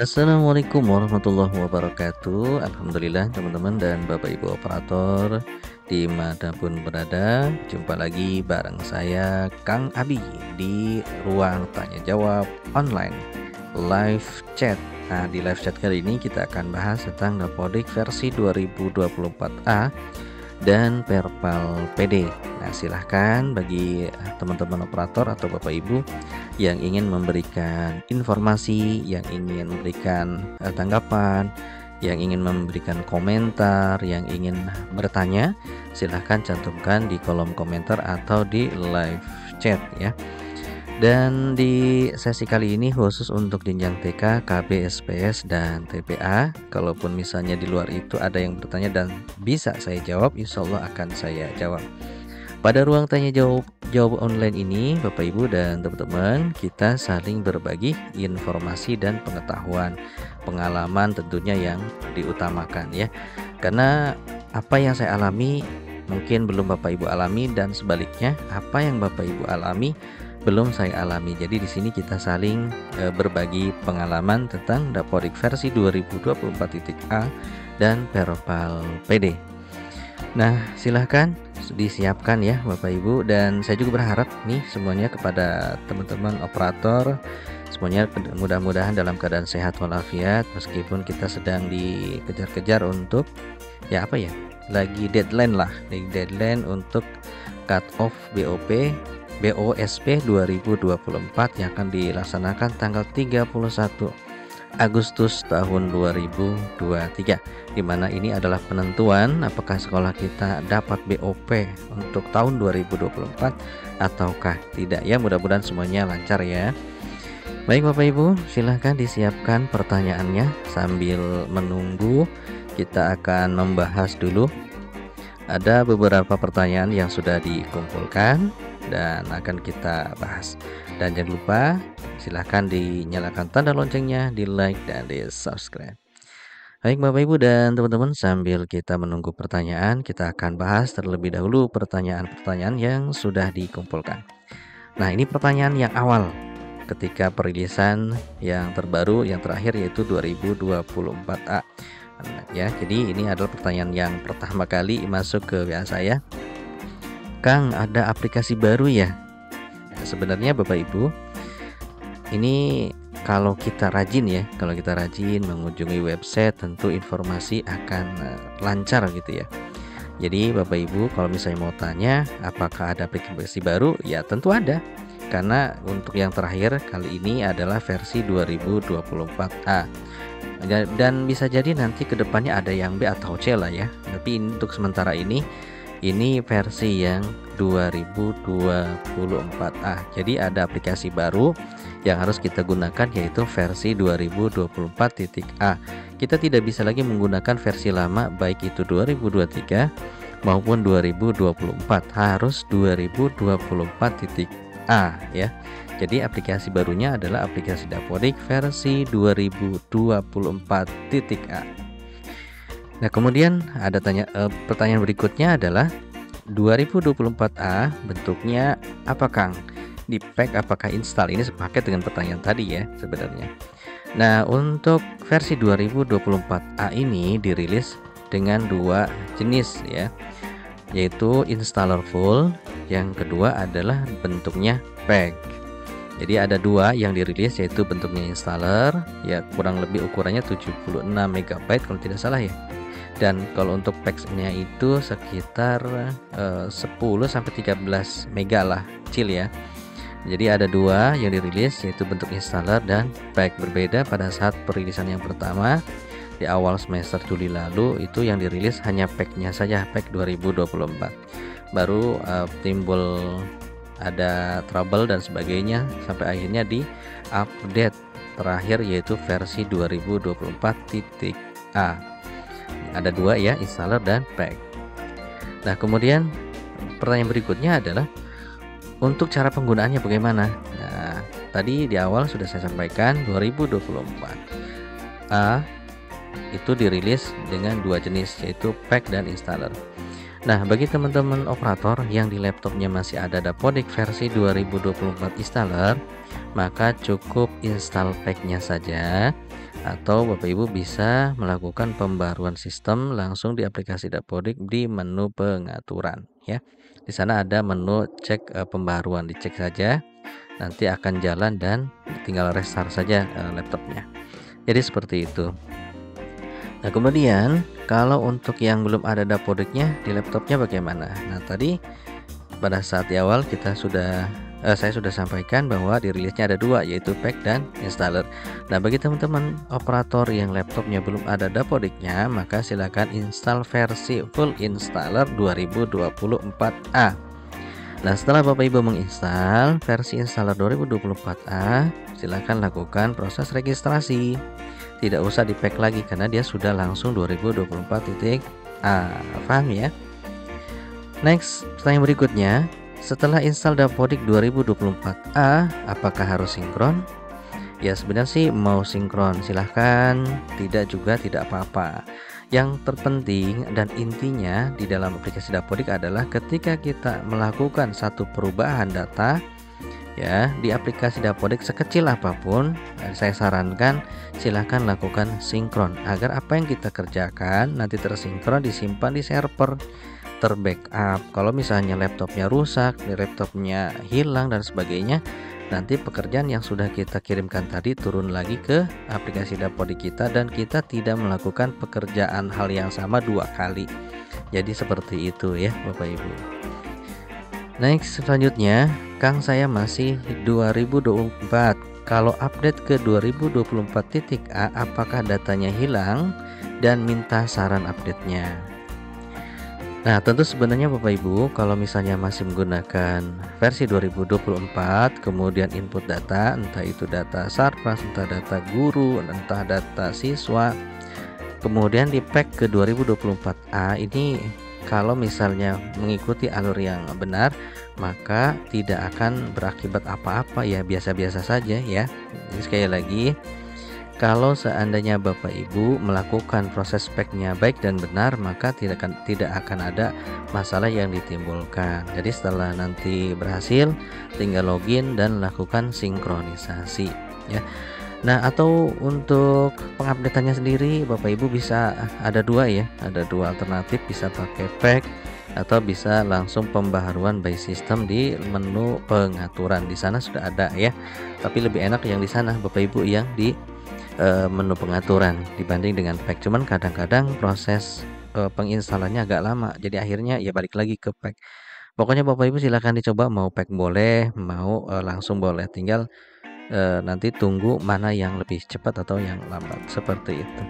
Assalamualaikum warahmatullahi wabarakatuh. Alhamdulillah teman-teman dan Bapak Ibu operator dimanapun berada, jumpa lagi bareng saya Kang Abi di ruang tanya jawab online live chat. Nah, di live chat kali ini kita akan bahas tentang Dapodik versi 2024A dan Perpal PD. Nah, silahkan bagi teman-teman operator atau Bapak Ibu yang ingin memberikan informasi, yang ingin memberikan tanggapan, yang ingin memberikan komentar, yang ingin bertanya, silahkan cantumkan di kolom komentar atau di live chat ya. Dan di sesi kali ini khusus untuk jenjang TK, KB, SPS, dan TPA. Kalaupun misalnya di luar itu ada yang bertanya dan bisa saya jawab, insya Allah akan saya jawab. Pada ruang tanya jawab online ini, Bapak Ibu dan teman-teman, kita saling berbagi informasi dan pengetahuan, pengalaman tentunya yang diutamakan ya. Karena apa yang saya alami mungkin belum Bapak Ibu alami, dan sebaliknya apa yang Bapak Ibu alami belum saya alami. Jadi di sini kita saling berbagi pengalaman tentang Dapodik versi 2024.A dan Perpal PD. Nah, silahkan disiapkan ya Bapak Ibu, dan saya juga berharap nih semuanya kepada teman-teman operator semuanya mudah-mudahan dalam keadaan sehat walafiat, meskipun kita sedang dikejar-kejar untuk lagi deadline untuk cut off BOSP 2024 yang akan dilaksanakan tanggal 31 Agustus tahun 2023, di mana ini adalah penentuan apakah sekolah kita dapat BOP untuk tahun 2024 ataukah tidak ya. Mudah-mudahan semuanya lancar ya. Baik Bapak Ibu, silahkan disiapkan pertanyaannya. Sambil menunggu, kita akan membahas dulu. Ada beberapa pertanyaan yang sudah dikumpulkan dan akan kita bahas. Dan jangan lupa silahkan dinyalakan tanda loncengnya, di like dan di subscribe. Baik Bapak Ibu dan teman-teman, sambil kita menunggu pertanyaan, kita akan bahas terlebih dahulu pertanyaan-pertanyaan yang sudah dikumpulkan. Nah, ini pertanyaan yang awal ketika perilisan yang terbaru yang terakhir yaitu 2024A ya. Jadi ini adalah pertanyaan yang pertama kali masuk ke WA saya. Kang, ada aplikasi baru ya? Nah, sebenarnya Bapak Ibu, ini kalau kita rajin mengunjungi website, tentu informasi akan lancar gitu ya. Jadi Bapak Ibu kalau misalnya mau tanya apakah ada aplikasi baru, ya tentu ada. Karena untuk yang terakhir kali ini adalah versi 2024A. Dan bisa jadi nanti kedepannya ada yang B atau C lah ya. Tapi untuk sementara ini versi yang 2024A. Jadi ada aplikasi baru yang harus kita gunakan, yaitu versi 2024.A. Kita tidak bisa lagi menggunakan versi lama, baik itu 2023 maupun 2024, harus 2024.A ya. Jadi aplikasi barunya adalah aplikasi Dapodik versi 2024.A. Nah, kemudian ada pertanyaan berikutnya adalah 2024A bentuknya apa Kang? Di pack apakah install? Ini sepaket dengan pertanyaan tadi ya sebenarnya. Nah, untuk versi 2024A ini dirilis dengan dua jenis ya, yaitu installer full, yang kedua adalah bentuknya pack. Jadi ada dua yang dirilis, yaitu bentuknya installer ya, kurang lebih ukurannya 76 MB kalau tidak salah ya. Dan kalau untuk pack-nya itu sekitar 10 sampai 13 MB lah, kecil ya. Jadi ada dua yang dirilis, yaitu bentuk installer dan pack. Berbeda pada saat perilisan yang pertama di awal semester Juli lalu, itu yang dirilis hanya pack-nya saja, pack 2024. Baru timbul ada trouble dan sebagainya sampai akhirnya di update terakhir yaitu versi 2024.A. Ada dua ya, installer dan pack. Nah, kemudian pertanyaan berikutnya adalah untuk cara penggunaannya bagaimana? Nah, tadi di awal sudah saya sampaikan 2024A itu dirilis dengan dua jenis, yaitu pack dan installer. Nah, bagi teman-teman operator yang di laptopnya masih ada Dapodik versi 2024 installer, maka cukup install packnya saja, atau Bapak Ibu bisa melakukan pembaruan sistem langsung di aplikasi Dapodik di menu pengaturan ya. Di sana ada menu cek pembaruan, dicek saja, nanti akan jalan dan tinggal restart saja laptopnya. Jadi seperti itu. Nah, kemudian kalau untuk yang belum ada Dapodiknya di laptopnya bagaimana? Nah, tadi pada saat di awal saya sudah sampaikan bahwa di rilisnya ada dua, yaitu pack dan installer. Nah, bagi teman-teman operator yang laptopnya belum ada Dapodiknya, maka silakan install versi full installer 2024A. Nah, setelah Bapak Ibu menginstal versi installer 2024A, silakan lakukan proses registrasi. Tidak usah di pack lagi karena dia sudah langsung 2024.A. Paham ya? Next, pertanyaan berikutnya, setelah install Dapodik 2024A, apakah harus sinkron? Ya, sebenarnya sih mau sinkron silahkan, tidak juga tidak apa-apa. Yang terpenting dan intinya di dalam aplikasi Dapodik adalah ketika kita melakukan satu perubahan data ya di aplikasi Dapodik sekecil apapun, saya sarankan silahkan lakukan sinkron agar apa yang kita kerjakan nanti tersinkron, disimpan di server, terbackup. Kalau misalnya laptopnya rusak, laptopnya hilang dan sebagainya, nanti pekerjaan yang sudah kita kirimkan tadi turun lagi ke aplikasi Dapodik kita dan kita tidak melakukan pekerjaan hal yang sama dua kali. Jadi seperti itu ya Bapak Ibu. Next, selanjutnya Kang, saya masih 2024. Kalau update ke 2024.A apakah datanya hilang dan minta saran update-nya. Nah, tentu sebenarnya Bapak Ibu kalau misalnya masih menggunakan versi 2024, kemudian input data, entah itu data Sarpras, entah data guru, entah data siswa, kemudian di pack ke 2024A ini kalau misalnya mengikuti alur yang benar, maka tidak akan berakibat apa-apa ya, biasa-biasa saja ya. Jadi sekali lagi, kalau seandainya Bapak Ibu melakukan proses packnya baik dan benar, maka tidak akan ada masalah yang ditimbulkan. Jadi setelah nanti berhasil, tinggal login dan lakukan sinkronisasi ya. Nah, atau untuk pengupdateannya sendiri Bapak Ibu bisa ada dua ya, ada dua alternatif, bisa pakai pack atau bisa langsung pembaharuan by system di menu pengaturan. Di sana sudah ada ya. Tapi lebih enak yang di sana Bapak Ibu yang di menu pengaturan dibanding dengan pack. Cuman kadang-kadang proses penginstalannya agak lama. Jadi akhirnya ya balik lagi ke pack. Pokoknya Bapak Ibu silahkan dicoba, mau pack boleh, mau langsung boleh. Tinggal nanti tunggu mana yang lebih cepat atau yang lambat, seperti itu.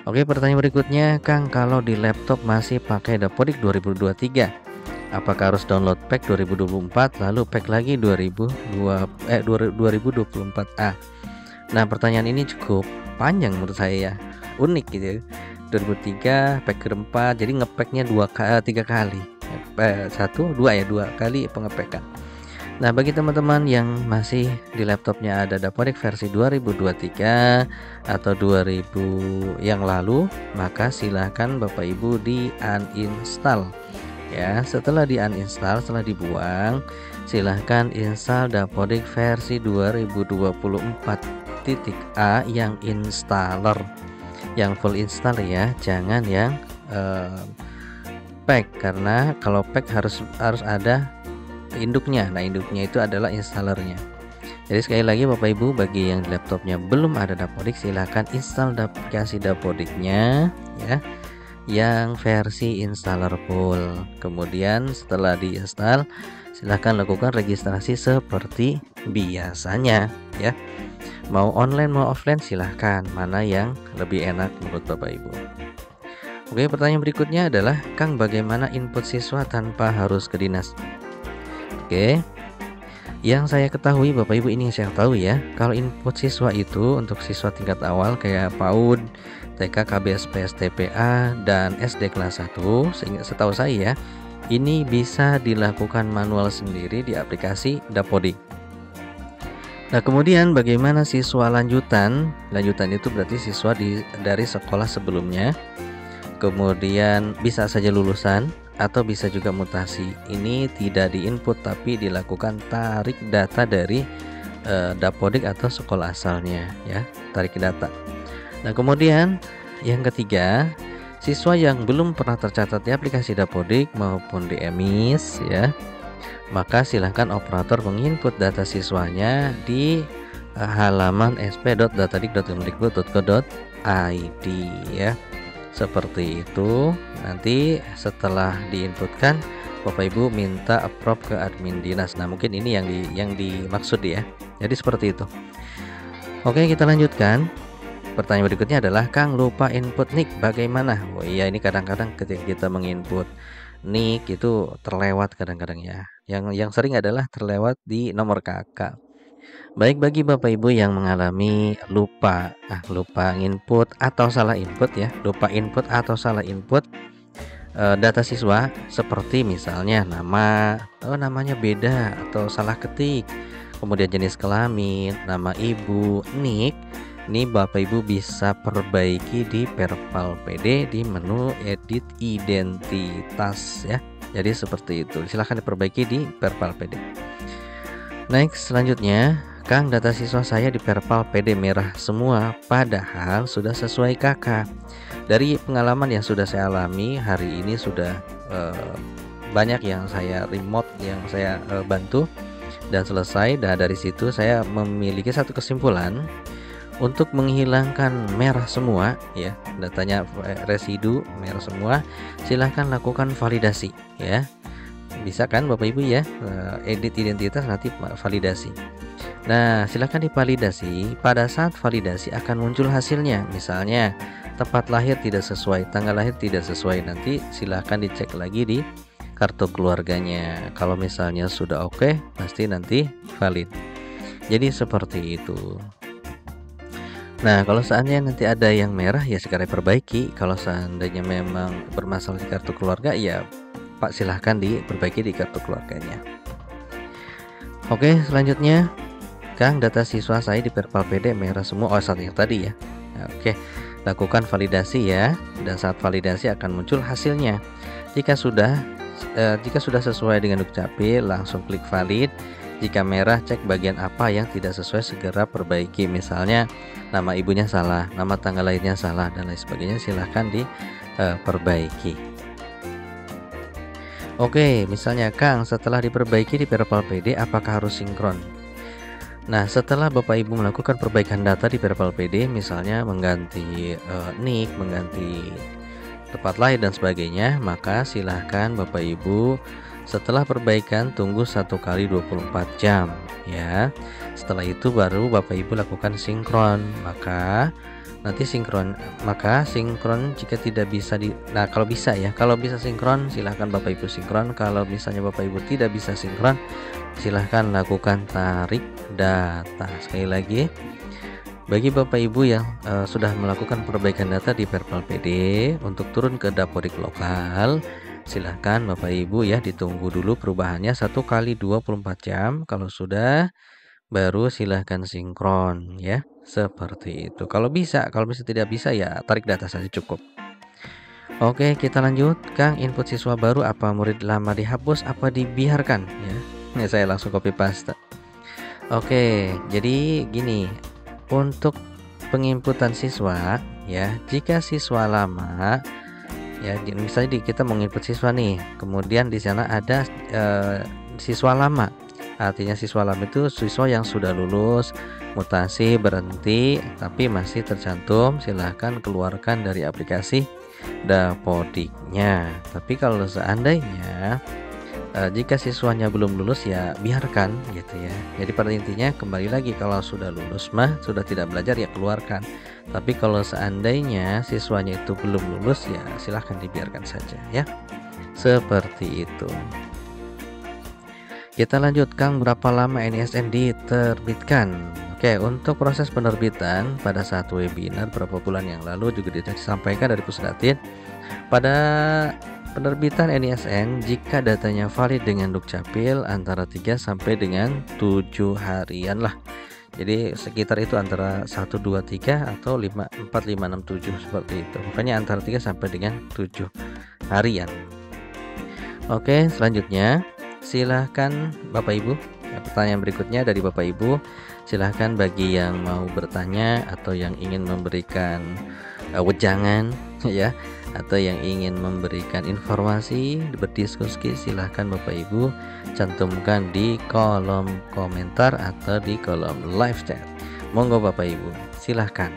Oke, pertanyaan berikutnya, Kang, kalau di laptop masih pakai Dapodik 2023, apakah harus download pack 2024 lalu pack lagi 2024A? Nah, pertanyaan ini cukup panjang menurut saya ya, unik gitu. 2003 pack keempat, jadi ngepacknya 3 kali, 2 kali pengepekan. Nah, bagi teman-teman yang masih di laptopnya ada Dapodik versi 2023 atau 2000 yang lalu, maka silahkan Bapak Ibu di uninstall ya. Setelah di uninstall, setelah dibuang, silahkan install Dapodik versi 2024.A yang installer, yang full install ya, jangan yang pack, karena kalau pack harus ada induknya. Nah, induknya itu adalah installernya. Jadi sekali lagi Bapak Ibu, bagi yang di laptopnya belum ada Dapodik, silahkan install aplikasi Dapodiknya ya, yang versi installer full. Kemudian setelah diinstal, silahkan lakukan registrasi seperti biasanya ya. Mau online mau offline silahkan, mana yang lebih enak menurut Bapak Ibu. Oke, pertanyaan berikutnya adalah, Kang, bagaimana input siswa tanpa harus ke dinas? Oke, yang saya ketahui Bapak Ibu, ini yang saya tahu ya, kalau input siswa itu untuk siswa tingkat awal kayak PAUD, TK, KBS, PSTPA, dan SD kelas 1, sehingga setahu saya ini bisa dilakukan manual sendiri di aplikasi Dapodik. Nah, kemudian bagaimana siswa lanjutan? Lanjutan itu berarti siswa dari sekolah sebelumnya, kemudian bisa saja lulusan atau bisa juga mutasi. Ini tidak diinput tapi dilakukan tarik data dari Dapodik atau sekolah asalnya ya, tarik data. Nah, kemudian yang ketiga, siswa yang belum pernah tercatat di aplikasi Dapodik maupun di EMIS ya, maka silahkan operator menginput data siswanya di halaman sp.datadik.kemdikbud.go.id ya. Seperti itu. Nanti setelah diinputkan, Bapak Ibu minta approve ke admin dinas. Nah, mungkin ini yang dimaksud ya. Jadi seperti itu. Oke, kita lanjutkan. Pertanyaan berikutnya adalah, Kang lupa input NIK bagaimana? Oh iya, ini kadang-kadang ketika kita menginput NIK itu terlewat kadang-kadang ya. Yang sering adalah terlewat di nomor kakak. Baik, bagi Bapak Ibu yang mengalami lupa input atau salah input ya, lupa input atau salah input data siswa, seperti misalnya namanya beda atau salah ketik, kemudian jenis kelamin, nama ibu, NIK, ini Bapak Ibu bisa perbaiki di Perpal PD di menu edit identitas ya. Jadi seperti itu, silahkan diperbaiki di Perpal PD. Next, selanjutnya, Kang, data siswa saya di Perpal PD merah semua, padahal sudah sesuai KK. Dari pengalaman yang sudah saya alami, hari ini sudah banyak yang saya remote, yang saya bantu dan selesai. Dan dari situ saya memiliki satu kesimpulan, untuk menghilangkan merah semua ya, datanya residu merah semua, silahkan lakukan validasi ya. Bisa kan Bapak Ibu ya, edit identitas nanti validasi. Nah, silahkan divalidasi. Pada saat validasi akan muncul hasilnya. Misalnya tempat lahir tidak sesuai, tanggal lahir tidak sesuai, nanti silahkan dicek lagi di kartu keluarganya. Kalau misalnya sudah oke, pasti nanti valid. Jadi seperti itu. Nah, kalau seandainya nanti ada yang merah ya segera perbaiki. Kalau seandainya memang bermasalah di kartu keluarga ya Pak, silahkan diperbaiki di kartu keluarganya. Oke, selanjutnya, Kang, data siswa saya di Perpal PD merah semua. Oh, saat yang tadi ya. Oke, lakukan validasi ya, dan saat validasi akan muncul hasilnya. Jika sudah sesuai dengan Dukcapil, langsung klik valid. Jika merah, cek bagian apa yang tidak sesuai, segera perbaiki. Misalnya nama ibunya salah, nama tanggal lahirnya salah, dan lain sebagainya, silahkan diperbaiki. Oke, misalnya, Kang, setelah diperbaiki di Perpal PD, apakah harus sinkron? Nah, setelah Bapak Ibu melakukan perbaikan data di Perpal PD, misalnya mengganti NIK, mengganti tempat lahir dan sebagainya, maka silahkan Bapak Ibu setelah perbaikan tunggu 1 kali 24 jam ya. Setelah itu baru Bapak Ibu lakukan sinkron. Maka sinkron jika tidak bisa kalau bisa ya, kalau bisa sinkron silahkan Bapak Ibu sinkron. Kalau misalnya Bapak Ibu tidak bisa sinkron, silahkan lakukan tarik data. Sekali lagi, bagi Bapak Ibu yang sudah melakukan perbaikan data di Perpal PD, untuk turun ke Dapodik lokal, silahkan Bapak Ibu ya ditunggu dulu perubahannya 1 kali 24 jam. Kalau sudah, baru silahkan sinkron ya. Seperti itu. Kalau bisa tidak bisa ya tarik data saja cukup. Oke, kita lanjut. Kang, input siswa baru, apa murid lama dihapus apa dibiarkan ya? Ini saya langsung copy paste. Oke, jadi gini, untuk penginputan siswa ya, jika siswa lama ya, misalnya kita menginput siswa nih, kemudian di sana ada siswa lama. Artinya siswa lama itu siswa yang sudah lulus, mutasi, berhenti, tapi masih tercantum, silahkan keluarkan dari aplikasi Dapodiknya. Tapi kalau seandainya jika siswanya belum lulus ya biarkan gitu ya. Jadi pada intinya kembali lagi, kalau sudah lulus sudah tidak belajar ya keluarkan. Tapi kalau seandainya siswanya itu belum lulus ya silahkan dibiarkan saja ya. Seperti itu. Kita lanjutkan, berapa lama NISN diterbitkan? Oke, untuk proses penerbitan pada saat webinar beberapa bulan yang lalu juga disampaikan dari Pusdatin, pada penerbitan NISN jika datanya valid dengan Dukcapil antara 3 sampai dengan 7 harian lah. Jadi sekitar itu antara 1, 2, 3 atau 5, 4, 5, 6, 7 seperti itu. Pokoknya antara 3 sampai dengan 7 harian. Oke, selanjutnya silahkan Bapak Ibu. Pertanyaan berikutnya dari Bapak Ibu, Silahkan bagi yang mau bertanya atau yang ingin memberikan wejangan ya, atau yang ingin memberikan informasi, berdiskusi, silahkan Bapak Ibu cantumkan di kolom komentar atau di kolom live chat. Monggo Bapak Ibu, silahkan.